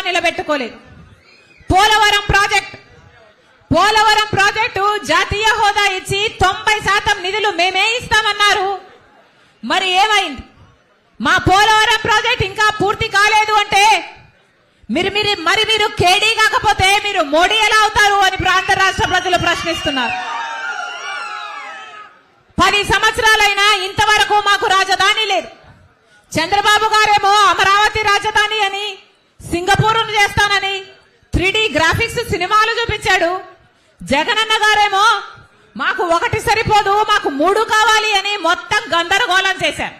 నిలబెట్టుకోలేదు. Polavaram project జాతీయ హోదా ఇచ్చి 90% నిధులు మేమే ఇస్తామన్నారు. మరి ఏమైంది? మా పోలవరం ప్రాజెక్ట్ ఇంకా పూర్తి కాలేదు అంటే మీరు కేడీ కాకపోతే మీరు మోడీ ఎలా అవుతారు అని ప్రాంత రాష్ట్ర ప్రజలు ప్రశ్నిస్తున్నారు. 10 సంవత్సరాలైనా ఇంతవరకు మాకు రాజధాని లేదు. చంద్రబాబు గారేమో అమరావతి రాజధాని అని, సింగపూర్ చేస్తానని 3D గ్రాఫిక్స్ సినిమాలు చూపించాడు. జగనన్న గారేమో మాకు 1 సరిపోదు, మాకు 3 కావాలి అని మొత్తం గందరగోళం చేశారు.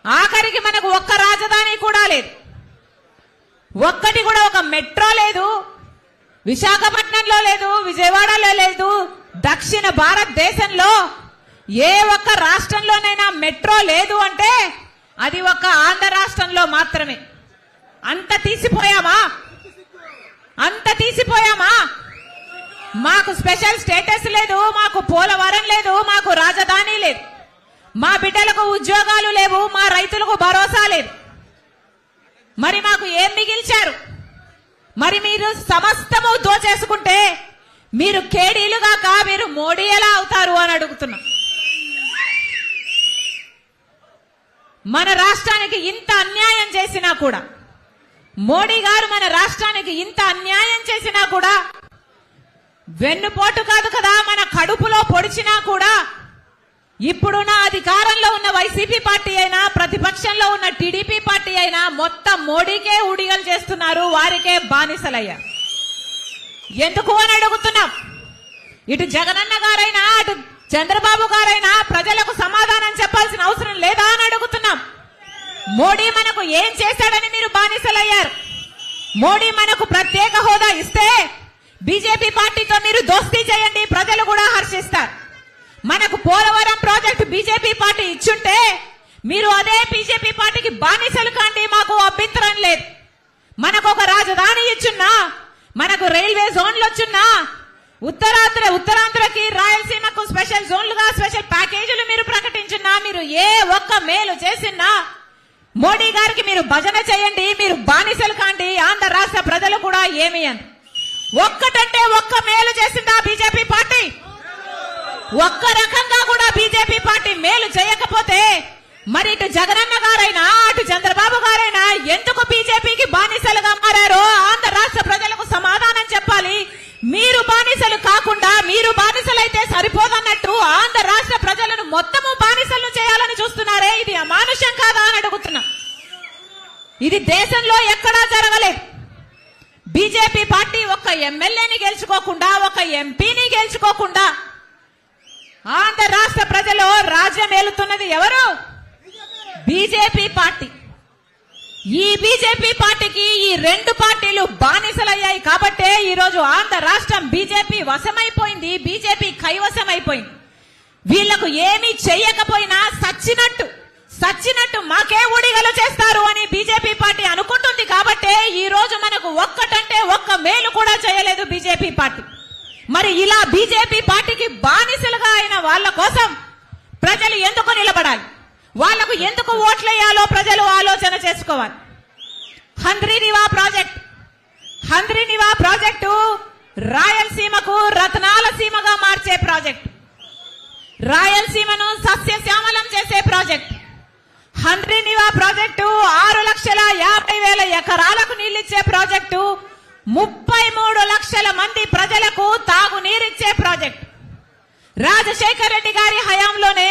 ఆఖరికి మనకు ఒక్క రాజధాని కూడా లేదు, ఒక్కటి కూడా ఒక మెట్రో లేదు, విశాఖపట్నంలో లేదు, విజయవాడలో లేదు. దక్షిణ భారతదేశంలో ఏ ఒక్క రాష్ట్రంలోనైనా మెట్రో లేదు అంటే అది ఒక్క ఆంధ్ర రాష్ట్రంలో మాత్రమే. అంత తీసిపోయామా? మాకు స్పెషల్ స్టేటస్ లేదు, మాకు పోలవరం లేదు, మాకు రాజధాని లేదు, మా బిడ్డలకు ఉద్యోగాలు లేవు, మా రైతులకు భరోసా లేదు. మరి మాకు ఏం మిగిల్చారు? మరి మీరు సమస్తము దోచేసుకుంటే మీరు కేడీలు గాక మీరు మోడీ ఎలా అవుతారు అని అడుగుతున్నా. మన రాష్ట్రానికి ఇంత అన్యాయం చేసినా కూడా, మోడీ గారు మన రాష్ట్రానికి ఇంత అన్యాయం చేసినా కూడా, వెన్నుపోటు కాదు కదా మన కడుపులో పొడిచినా కూడా, ఇప్పుడున్న అధికారంలో ఉన్న వైసీపీ పార్టీ అయినా, ప్రతిపక్షంలో ఉన్న టీడీపీ పార్టీ అయినా మొత్తం మోడీకే ఊడిగలు చేస్తున్నారు, వారికే బానిసలయ్యారు. ఎందుకు అని అడుగుతున్నాం. ఇటు జగనన్న గారైనా అటు చంద్రబాబు గారైనా ప్రజలకు సమాధానం చెప్పాల్సిన అవసరం లేదా అని అడుగుతున్నాం. మోడీ మనకు ఏం చేశాడని మీరు బానిసలయ్యారు? మోడీ మనకు ప్రత్యేక హోదా ఇస్తే బీజేపీ పార్టీతో మీరు దోస్తీ చేయండి, ప్రజలు కూడా హర్షిస్తారు. మనకు పోలవరం ప్రాజెక్టు బీజేపీ పార్టీ ఇచ్చుంటే మీరు అదే బీజేపీ పార్టీకి బానిసలు కాండి, మాకు అభ్యంతరం లేదు. మనకు ఒక రాజధాని ఇచ్చున్నా, మనకు రైల్వే జోన్లు వచ్చున్నా, ఉత్తరాంధ్రకి రాయలసీమకు స్పెషల్ జోన్లుగా స్పెషల్ ప్యాకేజీలు మీరు ప్రకటించున్నా, మీరు ఏ ఒక్క మేలు చేసినా మోడీ గారికి మీరు భజన చేయండి, మీరు బానిసలు కాండి, ఆంధ్ర రాష్ట్ర ప్రజలు కూడా ఏమి అని. ఒక్కటంటే ఒక్క మేలు చేసిందా బీజేపీ పార్టీ? ఒక్క రకంగా కూడా బీజేపీ పార్టీ మేలు చేయకపోతే మరి ఇటు జగనన్న గారైనా అటు చంద్రబాబు గారైనా ఎందుకు బీజేపీకి బానిసలుగా మారారో ఆంధ్ర రాష్ట్ర ప్రజలకు సమాధానం చెప్పాలి. మీరు బానిసలు కాకుండా, మీరు బానిసలైతే సరిపోదన్నట్టు ఆంధ్ర రాష్ట్ర ప్రజలను మొత్తము బానిసలను చేయాలని చూస్తున్నారే, ఇది అమానుషం కాదా అని అడుగుతున్నా. ఇది దేశంలో ఎక్కడా జరగలేదు. బీజేపీ పార్టీ ఒక్క ఎమ్మెల్యేని గెలుచుకోకుండా, ఒక ఎంపీని గెలుచుకోకుండా ఆంధ్ర రాష్ట్ర ప్రజలు రాజ్యం ఏలుతున్నది ఎవరు? BJP party. ఈ బీజేపీ పార్టీకి ఈ 2 పార్టీలు బానిసలయ్యాయి కాబట్టే ఈ రోజు ఆంధ్ర రాష్ట్రం బీజేపీ వశమైపోయింది, బీజేపీ కైవశమైపోయింది. వీళ్లకు ఏమీ చెయ్యకపోయినా సచ్చినట్టు మాకే ఊడిగలు చేస్తారు అని బీజేపీ పార్టీ అనుకుంటుంది కాబట్టే ఈ రోజు మనకు ఒక్కటంటే ఒక్క మేలు కూడా చేయలేదు బీజేపీ పార్టీ. మరి ఇలా బీజేపీ పార్టీకి బానిసలుగా అయిన వాళ్ళ కోసం ప్రజలు ఎందుకు నిలబడాలి? వాళ్లకు ఎందుకు ఓట్లేయాలో ప్రజలు ఆలోచన చేసుకోవాలి. హంద్రీనివా ప్రాజెక్టు రాయలసీమకు రత్నాల సీమగా మార్చే ప్రాజెక్టు, రాయలసీమను సస్యశ్యామలం చేసే ప్రాజెక్టు. హంద్రీనివా ప్రాజెక్టు 6,50,000 ఎకరాలకు నీళ్లిచ్చే ప్రాజెక్టు, 33 లక్షల మంది ప్రజలకు తాగునీరిచ్చే ప్రాజెక్టు. రాజశేఖర రెడ్డి గారి హయాంలోనే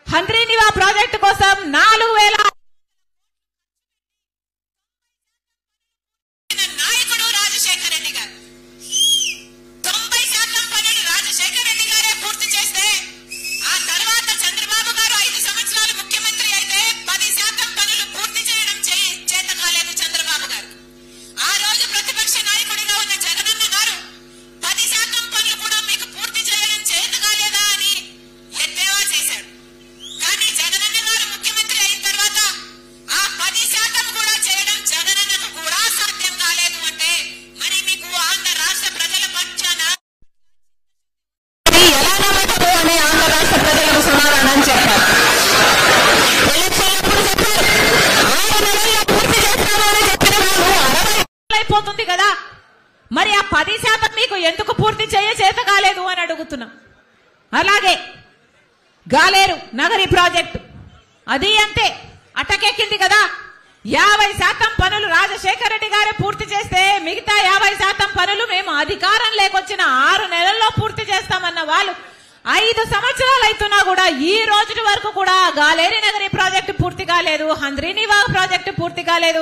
హంద్రీనివా ప్రాజెక్టు కోసం 4,000 నాయకుడు రాజశేఖర రెడ్డి గారు. 90% పనులు రాజశేఖర రెడ్డి గారే పూర్తి చేస్తే ఆ తర్వాత చంద్రబాబు గారు 5 సంవత్సరాలు ముఖ్యమంత్రి అయితే 10% పనులు పూర్తి చేయడం చేత కాలేదు చంద్రబాబు గారు. ఆ రోజు ప్రతిపక్ష నాయకుడిగా ఉన్న జగనన్న గారు 10% పనులు కూడా మీకు పూర్తి చేయడం చేత కాలేదా అని ఎద్దేవా చేశాడు. కానీ జగనన్న గారు ముఖ్యమంత్రి అయిన తర్వాత అలాగే గాలేరు నగరి ప్రాజెక్టు అది అంతే అటకెక్కింది కదా. 50% పనులు రాజశేఖర రెడ్డి గారే పూర్తి చేస్తే మిగతా 50% పనులు మేము అధికారం లేకొచ్చిన 6 నెలల్లో పూర్తి చేస్తామన్న వాళ్ళు 5 సంవత్సరాలు అవుతున్నా కూడా ఈ రోజు వరకు కూడా గాలేరు నగరి ప్రాజెక్టు పూర్తి కాలేదు, హంద్రీనివాగ్ ప్రాజెక్టు పూర్తి కాలేదు.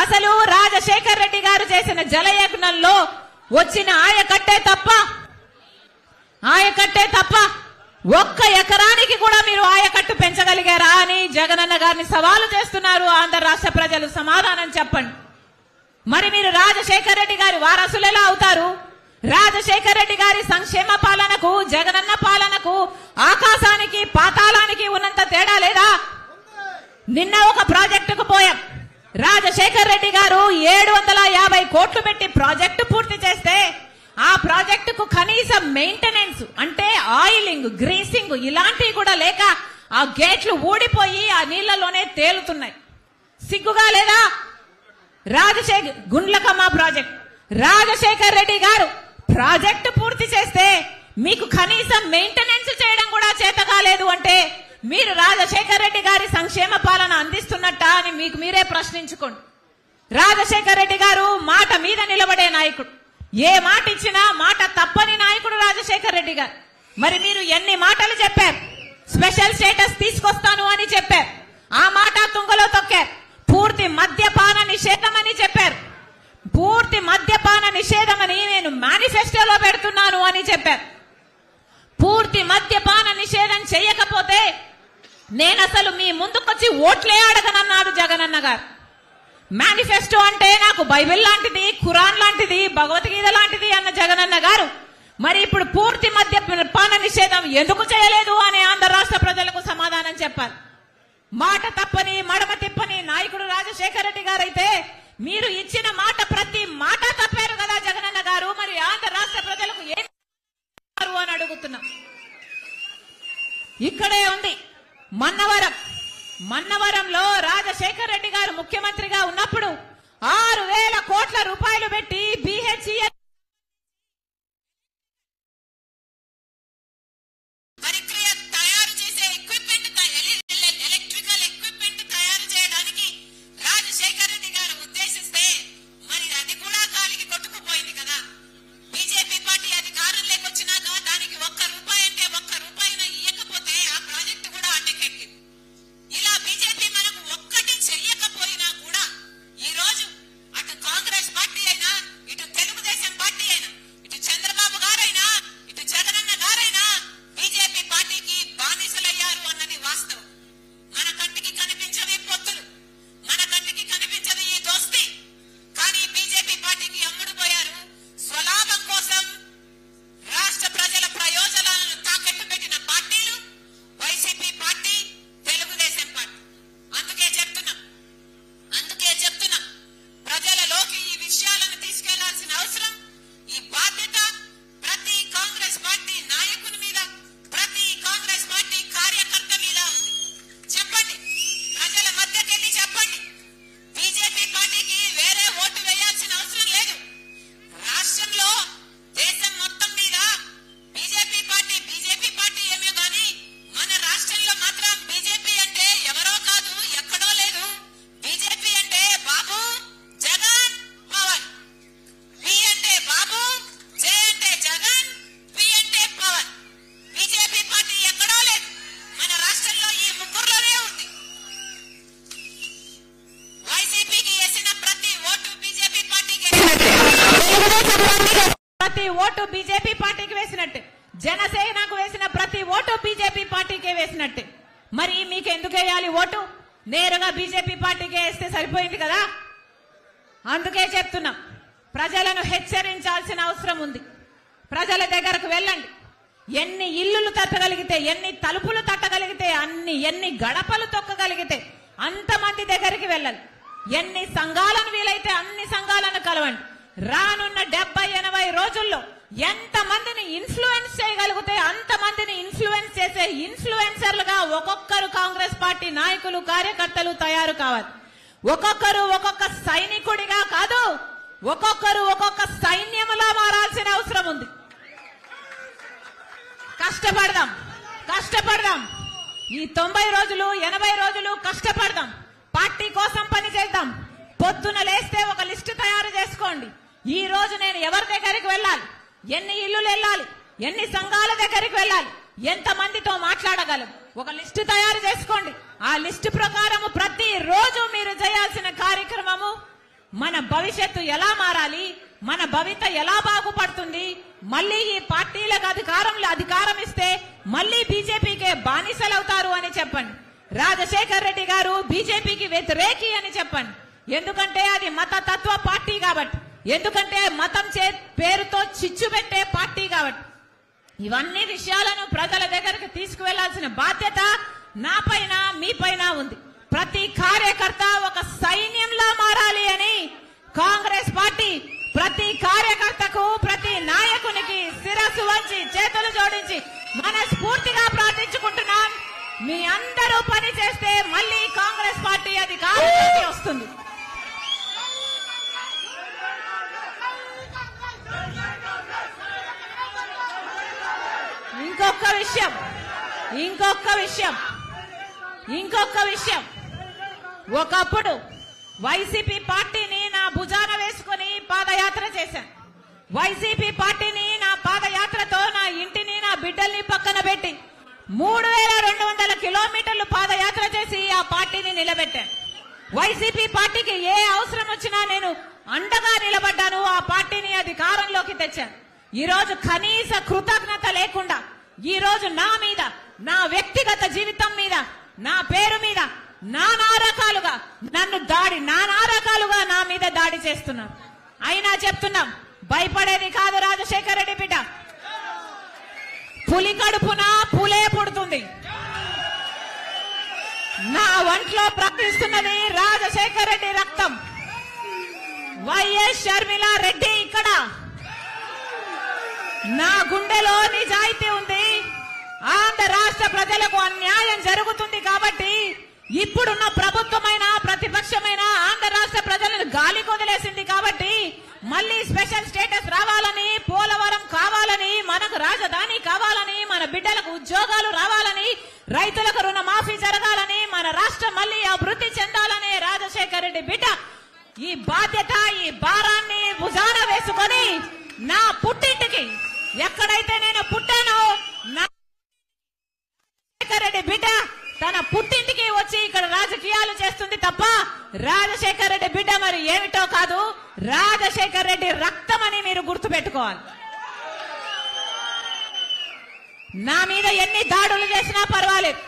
అసలు రాజశేఖర రెడ్డి గారు చేసిన జలయజ్ఞంలో వచ్చిన ఆయకట్టే తప్ప 1 ఎకరానికి కూడా మీరు ఆయకట్టు పెంచగలిగారా అని జగనన్న గారిని సవాలు చేస్తున్నారు ఆంధ్ర రాష్ట్ర ప్రజలు. సమాధానం చెప్పండి. మరి మీరు రాజశేఖర రెడ్డి గారి వారసులు ఎలా అవుతారు? రాజశేఖర రెడ్డి గారి సంక్షేమ పాలనకు జగనన్న పాలనకు ఆకాశానికి పాతాళానికి ఉన్నంత తేడా లేదా? నిన్న ఒక ప్రాజెక్టుకు పోయాం. రాజశేఖర రెడ్డి గారు 750 కోట్లు పెట్టి ప్రాజెక్టు పూర్తి చేస్తే ఆ ప్రాజెక్టుకు కనీసం మెయింటెనెన్స్ అంటే ఆయిలింగ్, గ్రీసింగ్ ఇలాంటివి కూడా లేక ఆ గేట్లు ఊడిపోయి ఆ నీళ్లలోనే తేలుతున్నాయి. సిగ్గుగా లేదా? గుండ్లకమ్మ ప్రాజెక్ట్ రాజశేఖర్ రెడ్డి గారు ప్రాజెక్టు పూర్తి చేస్తే మీకు కనీసం మెయింటెనెన్స్ చేయడం కూడా చేత కాలేదు అంటే మీరు రాజశేఖర్ రెడ్డి గారి సంక్షేమ పాలన అందిస్తున్నట్టా అని మీకు మీరే ప్రశ్నించుకోండి. రాజశేఖర్ రెడ్డి గారు మాట మీద నిలబడే నాయకుడు, ఏ మాట ఇచ్చినా మాట తప్పని నాయకుడు రాజశేఖర్ రెడ్డి గారు. మరి మీరు ఎన్ని మాటలు చెప్పారు? స్పెషల్ స్టేటస్ తీసుకొస్తాను అని చెప్పారు, ఆ మాట తుంగలో తొక్కారు. పూర్తి మద్యపాన నిషేధం అని చెప్పారు, పూర్తి మద్యపాన నిషేధం అని నేను మేనిఫెస్టోలో పెడుతున్నాను అని చెప్పారు. పూర్తి మద్యపాన నిషేధం చేయకపోతే నేను అసలు మీ ముందుకొచ్చి ఓట్లే అడగనన్నాడు జగనన్న గారు. మేనిఫెస్టో అంటే నాకు బైబిల్ లాంటిది, ఖురాన్ లాంటిది, భగవద్గీత లాంటిది అన్న జగనన్న గారు మరి ఇప్పుడు పూర్తి మద్యపాన నిషేధం ఎందుకు చేయలేదు అని ఆంధ్ర రాష్ట్ర ప్రజలకు సమాధానం చెప్పాలి. మాట తప్పని మడమ తిప్పని నాయకుడు రాజశేఖర రెడ్డి గారు అయితే మీరు ఇచ్చిన మాట ప్రతి మాట తప్పారు కదా జగనన్న గారు. మరి ఆంధ్ర రాష్ట్ర ప్రజలకు ఏం అని అడుగుతున్నాం. ఇక్కడే ఉంది మన్నవరంలో రాజశేఖర రెడ్డి గారు ముఖ్యమంత్రిగా ఉన్నప్పుడు 6,000 కోట్ల రూపాయలు పెట్టి BHEL ప్రతి ఓటు బీజేపీ పార్టీకి వేసినట్టే, జనసేనకు వేసిన ప్రతి ఓటు బీజేపీ పార్టీకే వేసినట్టే. మరి మీకు ఎందుకు వేయాలి ఓటు? నేరుగా బీజేపీ పార్టీకే వేస్తే సరిపోయింది కదా. అందుకే చెప్తున్నాం, ప్రజలను హెచ్చరించాల్సిన అవసరం ఉంది. ప్రజల దగ్గరకు వెళ్ళండి. ఎన్ని ఇల్లులు తట్టగలిగితే, ఎన్ని తలుపులు తట్టగలిగితే, ఎన్ని గడపలు తొక్కగలిగితే అంతమంది దగ్గరికి వెళ్ళాలి. ఎన్ని సంఘాలను వీలైతే అన్ని సంఘాలను కలవండి. రానున్న 70-80 రోజుల్లో ఎంతమందిని ఇన్ఫ్లుయెన్స్ చేయగలిగితే అంతమందిని ఇన్ఫ్లుయెన్స్ చేసే ఇన్ఫ్లుయెన్సర్లుగా ఒక్కొక్కరు కాంగ్రెస్ పార్టీ నాయకులు కార్యకర్తలు తయారు కావాలి. ఒక్కొక్కరు ఒక్కొక్క సైనికుడిగా కాదు, ఒక్కొక్కరు ఒక్కొక్క సైన్యములా మారాల్సిన అవసరం ఉంది. కష్టపడదాం ఈ 90 రోజులు 80 రోజులు కష్టపడదాం. పార్టీ కోసం పని చేద్దాం. పొద్దున లేస్తే ఒక లిస్టు తయారు చేసుకోండి. ఈ రోజు నేను ఎవరి దగ్గరికి వెళ్ళాలి, ఎన్ని ఇల్లులు వెళ్ళాలి, ఎన్ని సంఘాల దగ్గరికి వెళ్ళాలి, ఎంత మందితో మాట్లాడగలం, ఒక లిస్టు తయారు చేసుకోండి. ఆ లిస్టు ప్రకారము ప్రతి రోజు మీరు చేయాల్సిన కార్యక్రమము మన భవిష్యత్తు ఎలా మారాలి, మన భవిత ఎలా బాగుపడుతుంది, మళ్ళీ ఈ పార్టీలకు అధికారం ఇస్తే మళ్ళీ బీజేపీకే బానిసలవుతారు అని చెప్పండి. రాజశేఖర్ రెడ్డి గారు బీజేపీకి వ్యతిరేకి అని చెప్పండి. ఎందుకంటే అది మతతత్వ పార్టీ కాబట్టి, ఎందుకంటే మతం పేరుతో చిచ్చు పెట్టే పార్టీ కాబట్టి. ఇవన్నీ విషయాలను ప్రజల దగ్గరకు తీసుకువెళ్లాల్సిన బాధ్యత నా పైన మీ పైన ఉంది. ప్రతి కార్యకర్త ఒక సైన్యంలా మారాలి అని కాంగ్రెస్ పార్టీ ప్రతి కార్యకర్తకు ప్రతి నాయకునికి శిరస్సు వంచి చేతులు జోడించి మనస్ఫూర్తిగా ప్రార్థించుకుంటున్నాం. మీ అందరూ పని చేస్తే మళ్ళీ కాంగ్రెస్ పార్టీ అధికారంలోకి వస్తుంది. ఇంకొక విషయం ఒకప్పుడు వైసీపీ పార్టీని నా భుజాన వేసుకుని పాదయాత్ర చేశాను. వైసీపీ పార్టీని నా పాదయాత్రతో నా ఇంటిని నా బిడ్డల్ని పక్కన పెట్టి 3200 కిలోమీటర్లు పాదయాత్ర చేసి ఆ పార్టీని నిలబెట్టాను. వైసీపీ పార్టీకి ఏ అవసరం వచ్చినా నేను అండగా నిలబడ్డాను. ఆ పార్టీని అధికారంలోకి తెచ్చాను. ఈ రోజు కనీస కృతజ్ఞత లేకుండా ఈ రోజు నా మీద, నా వ్యక్తిగత జీవితం మీద, నా పేరు మీద నానా రకాలుగా నా మీద దాడి చేస్తున్నారు. అయినా చెప్తున్నాం, భయపడేది కాదు రాజశేఖర్ రెడ్డి బిడ్డ. పులి కడుపున పులే పుడుతుంది. నా ఒంట్లో ప్రవహిస్తున్నది రాజశేఖర్ రెడ్డి రక్తం. వైఎస్ షర్మిలా రెడ్డి ఇక్కడ. నా గుండెలో నిజాయితీ ఉంది. ఆంధ్ర రాష్ట్ర ప్రజలకు అన్యాయం జరుగుతుంది కాబట్టి ఇప్పుడున్న ప్రభుత్వమైన ప్రతిపక్షమైన ఆంధ్ర రాష్ట్ర ప్రజలను గాలి కొదిలేసింది కాబట్టి మళ్ళీ స్పెషల్ స్టేటస్ రావాలని, పోలవరం కావాలని, మనకు రాజధాని కావాలని, మన బిడ్డలకు ఉద్యోగాలు రావాలని, రైతులకు రుణమాఫీ జరగాలని, మన రాష్ట్రం మళ్ళీ అభివృద్ధి చెందాలని రాజశేఖర్ రెడ్డి బిడ్డ ఈ బాధ్యత, ఈ భారాన్ని భుజాన వేసుకొని నా పుట్టింటికి, ఎక్కడైతే నేను పుట్టానో రాజశేఖర్ రెడ్డి బిడ్డ తన పుట్టింటికి వచ్చి ఇక్కడ రాజకీయాలు చేస్తుంది తప్ప రాజశేఖర్ రెడ్డి బిడ్డ మరి ఏమిటో కాదు, రాజశేఖర్ రెడ్డి రక్తం అని మీరు గుర్తుపెట్టుకోవాలి. నా మీద ఎన్ని దాడులు చేసినా పర్వాలేదు,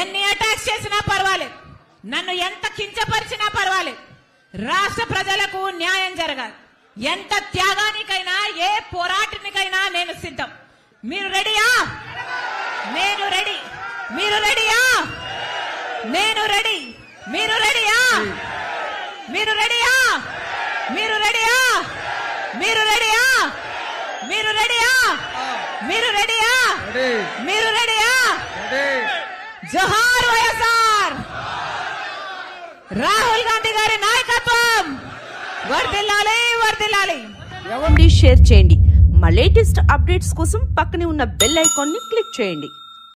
ఎన్ని అటాక్స్ చేసినా పర్వాలేదు, నన్ను ఎంత కించపరిచినా పర్వాలేదు, రాష్ట్ర ప్రజలకు న్యాయం జరగాలి. ఎంత త్యాగానికైనా, ఏ పోరాటానికైనా నేను సిద్ధం. మీరు రెడీయా? నేను రెడీ. మీరు రెడీయా? నేను రెడీ. మీరు రెడీయా? మీరు రెడీయా? మీరు రెడీయా? మీరు రెడీయా? మీరు రెడీయా? మీరు రెడీయా? మీరు రెడీయా? జోహార్ వైఎస్ఆర్. రాహుల్ గాంధీ గారి నాయకత్వం వర్ధిల్లాలి, వర్ధిల్లాలి. షేర్ చేయండి. మా లేటెస్ట్ అప్డేట్స్ కోసం పక్కనే ఉన్న బెల్ ఐకాన్ ని క్లిక్ చేయండి.